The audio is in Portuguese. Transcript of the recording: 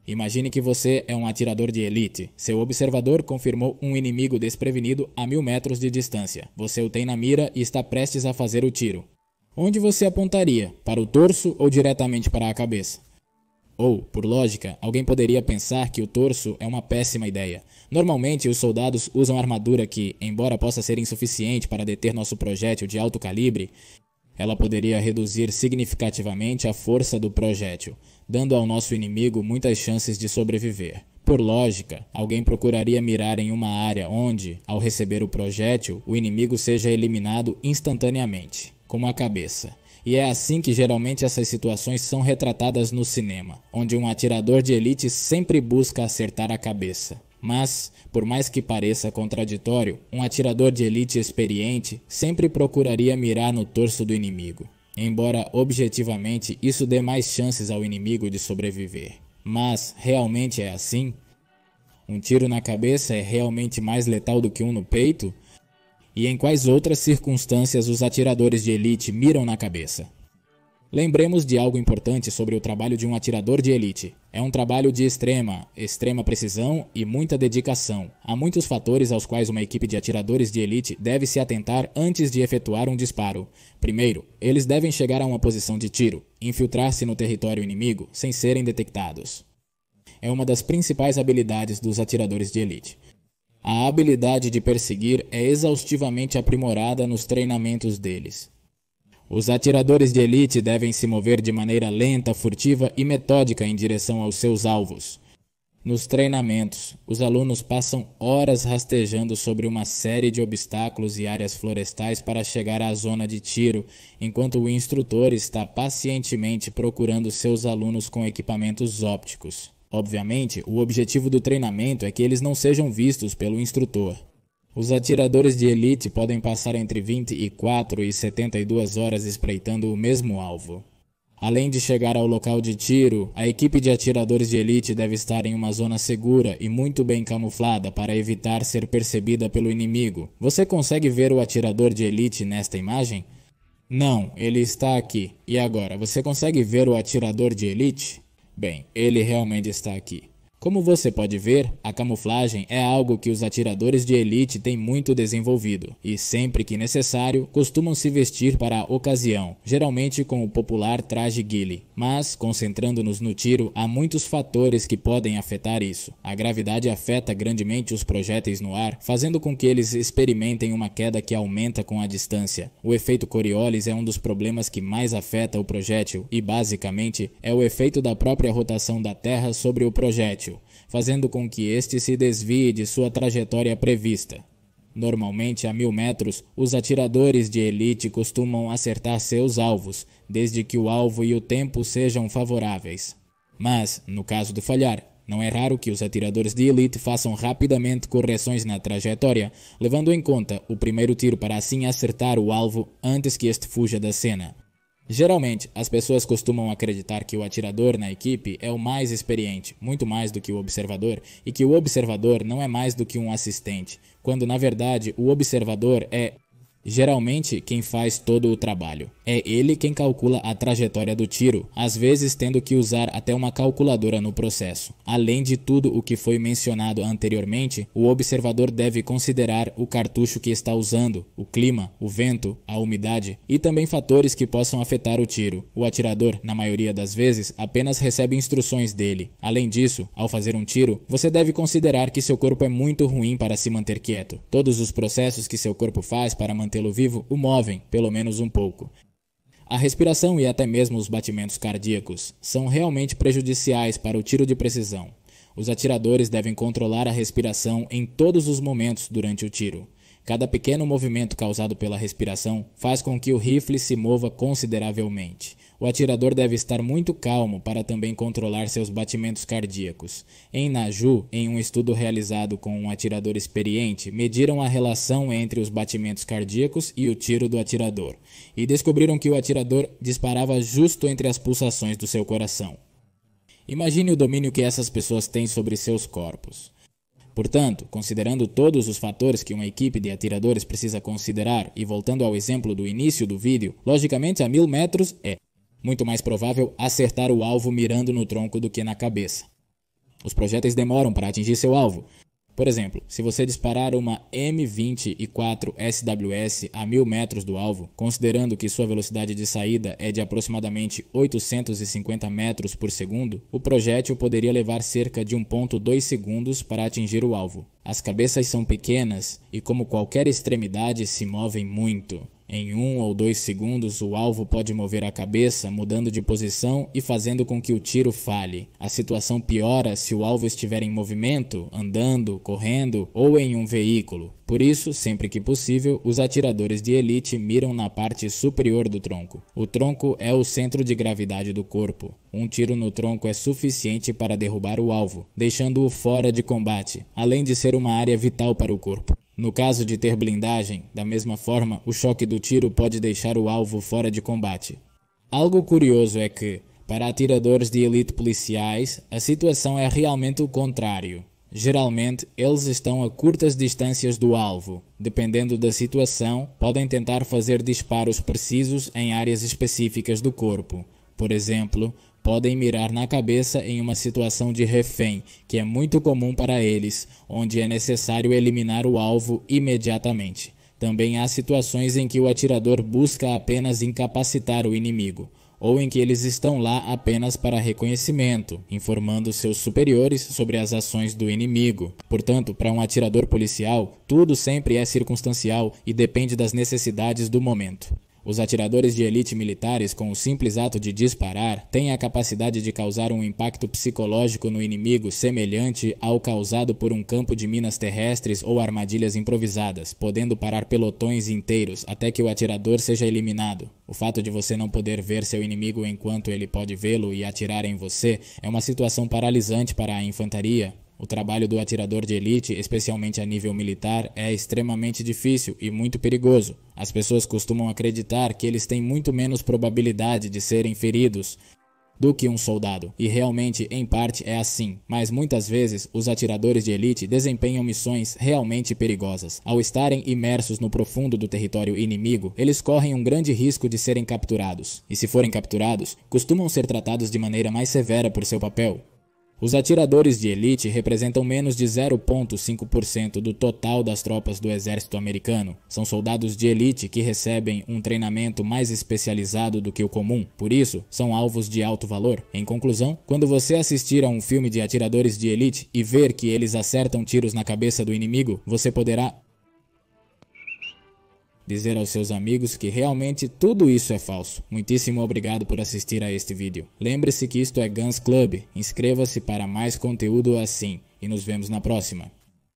Imagine que você é um atirador de elite. Seu observador confirmou um inimigo desprevenido a 1000 metros de distância. Você o tem na mira e está prestes a fazer o tiro. Onde você apontaria? Para o torso ou diretamente para a cabeça? Ou, por lógica, alguém poderia pensar que o torso é uma péssima ideia. Normalmente, os soldados usam armadura que, embora possa ser insuficiente para deter nosso projétil de alto calibre, ela poderia reduzir significativamente a força do projétil, dando ao nosso inimigo muitas chances de sobreviver. Por lógica, alguém procuraria mirar em uma área onde, ao receber o projétil, o inimigo seja eliminado instantaneamente, como a cabeça. E é assim que geralmente essas situações são retratadas no cinema, onde um atirador de elite sempre busca acertar a cabeça. Mas, por mais que pareça contraditório, um atirador de elite experiente sempre procuraria mirar no torso do inimigo, embora objetivamente isso dê mais chances ao inimigo de sobreviver. Mas, realmente é assim? Um tiro na cabeça é realmente mais letal do que um no peito? E em quais outras circunstâncias os atiradores de elite miram na cabeça? Lembremos de algo importante sobre o trabalho de um atirador de elite. É um trabalho de extrema precisão e muita dedicação. Há muitos fatores aos quais uma equipe de atiradores de elite deve se atentar antes de efetuar um disparo. Primeiro, eles devem chegar a uma posição de tiro, infiltrar-se no território inimigo sem serem detectados. É uma das principais habilidades dos atiradores de elite. A habilidade de perseguir é exaustivamente aprimorada nos treinamentos deles. Os atiradores de elite devem se mover de maneira lenta, furtiva e metódica em direção aos seus alvos. Nos treinamentos, os alunos passam horas rastejando sobre uma série de obstáculos e áreas florestais para chegar à zona de tiro, enquanto o instrutor está pacientemente procurando seus alunos com equipamentos ópticos. Obviamente, o objetivo do treinamento é que eles não sejam vistos pelo instrutor. Os atiradores de elite podem passar entre 24 e 72 horas espreitando o mesmo alvo. Além de chegar ao local de tiro, a equipe de atiradores de elite deve estar em uma zona segura e muito bem camuflada para evitar ser percebida pelo inimigo. Você consegue ver o atirador de elite nesta imagem? Não, ele está aqui. E agora, você consegue ver o atirador de elite? Bem, ele realmente está aqui. Como você pode ver, a camuflagem é algo que os atiradores de elite têm muito desenvolvido e, sempre que necessário, costumam se vestir para a ocasião, geralmente com o popular traje ghillie. Mas, concentrando-nos no tiro, há muitos fatores que podem afetar isso. A gravidade afeta grandemente os projéteis no ar, fazendo com que eles experimentem uma queda que aumenta com a distância. O efeito Coriolis é um dos problemas que mais afeta o projétil e, basicamente, é o efeito da própria rotação da Terra sobre o projétil, fazendo com que este se desvie de sua trajetória prevista. Normalmente, a 1000 metros, os atiradores de elite costumam acertar seus alvos, desde que o alvo e o tempo sejam favoráveis. Mas, no caso de falhar, não é raro que os atiradores de elite façam rapidamente correções na trajetória, levando em conta o primeiro tiro para assim acertar o alvo antes que este fuja da cena. Geralmente, as pessoas costumam acreditar que o atirador na equipe é o mais experiente, muito mais do que o observador, e que o observador não é mais do que um assistente, quando na verdade o observador é geralmente quem faz todo o trabalho. É ele quem calcula a trajetória do tiro, às vezes tendo que usar até uma calculadora no processo. Além de tudo o que foi mencionado anteriormente, o observador deve considerar o cartucho que está usando, o clima, o vento, a umidade e também fatores que possam afetar o tiro. O atirador, na maioria das vezes, apenas recebe instruções dele. Além disso, ao fazer um tiro, você deve considerar que seu corpo é muito ruim para se manter quieto. Todos os processos que seu corpo faz para mantê-lo vivo o movem, pelo menos um pouco. A respiração e até mesmo os batimentos cardíacos são realmente prejudiciais para o tiro de precisão. Os atiradores devem controlar a respiração em todos os momentos durante o tiro. Cada pequeno movimento causado pela respiração faz com que o rifle se mova consideravelmente. O atirador deve estar muito calmo para também controlar seus batimentos cardíacos. Em Naju, em um estudo realizado com um atirador experiente, mediram a relação entre os batimentos cardíacos e o tiro do atirador, e descobriram que o atirador disparava justo entre as pulsações do seu coração. Imagine o domínio que essas pessoas têm sobre seus corpos. Portanto, considerando todos os fatores que uma equipe de atiradores precisa considerar e voltando ao exemplo do início do vídeo, logicamente a 1000 metros é muito mais provável acertar o alvo mirando no tronco do que na cabeça. Os projéteis demoram para atingir seu alvo. Por exemplo, se você disparar uma M24 SWS a 1000 metros do alvo, considerando que sua velocidade de saída é de aproximadamente 850 metros por segundo, o projétil poderia levar cerca de 1,2 segundos para atingir o alvo. As cabeças são pequenas e, como qualquer extremidade, se movem muito. Em 1 ou 2 segundos, o alvo pode mover a cabeça, mudando de posição e fazendo com que o tiro falhe. A situação piora se o alvo estiver em movimento, andando, correndo ou em um veículo. Por isso, sempre que possível, os atiradores de elite miram na parte superior do tronco. O tronco é o centro de gravidade do corpo. Um tiro no tronco é suficiente para derrubar o alvo, deixando-o fora de combate, além de ser uma área vital para o corpo. No caso de ter blindagem, da mesma forma, o choque do tiro pode deixar o alvo fora de combate. Algo curioso é que, para atiradores de elite policiais, a situação é realmente o contrário. Geralmente, eles estão a curtas distâncias do alvo. Dependendo da situação, podem tentar fazer disparos precisos em áreas específicas do corpo. Por exemplo, podem mirar na cabeça em uma situação de refém, que é muito comum para eles, onde é necessário eliminar o alvo imediatamente. Também há situações em que o atirador busca apenas incapacitar o inimigo, ou em que eles estão lá apenas para reconhecimento, informando seus superiores sobre as ações do inimigo. Portanto, para um atirador policial, tudo sempre é circunstancial e depende das necessidades do momento. Os atiradores de elite militares, com o simples ato de disparar, têm a capacidade de causar um impacto psicológico no inimigo semelhante ao causado por um campo de minas terrestres ou armadilhas improvisadas, podendo parar pelotões inteiros até que o atirador seja eliminado. O fato de você não poder ver seu inimigo enquanto ele pode vê-lo e atirar em você é uma situação paralisante para a infantaria. O trabalho do atirador de elite, especialmente a nível militar, é extremamente difícil e muito perigoso. As pessoas costumam acreditar que eles têm muito menos probabilidade de serem feridos do que um soldado, e realmente, em parte, é assim. Mas muitas vezes, os atiradores de elite desempenham missões realmente perigosas. Ao estarem imersos no profundo do território inimigo, eles correm um grande risco de serem capturados. E se forem capturados, costumam ser tratados de maneira mais severa por seu papel. Os atiradores de elite representam menos de 0,5% do total das tropas do exército americano. São soldados de elite que recebem um treinamento mais especializado do que o comum, por isso, são alvos de alto valor. Em conclusão, quando você assistir a um filme de atiradores de elite e ver que eles acertam tiros na cabeça do inimigo, você poderá dizer aos seus amigos que realmente tudo isso é falso. Muitíssimo obrigado por assistir a este vídeo. Lembre-se que isto é Guns Club. Inscreva-se para mais conteúdo assim e nos vemos na próxima.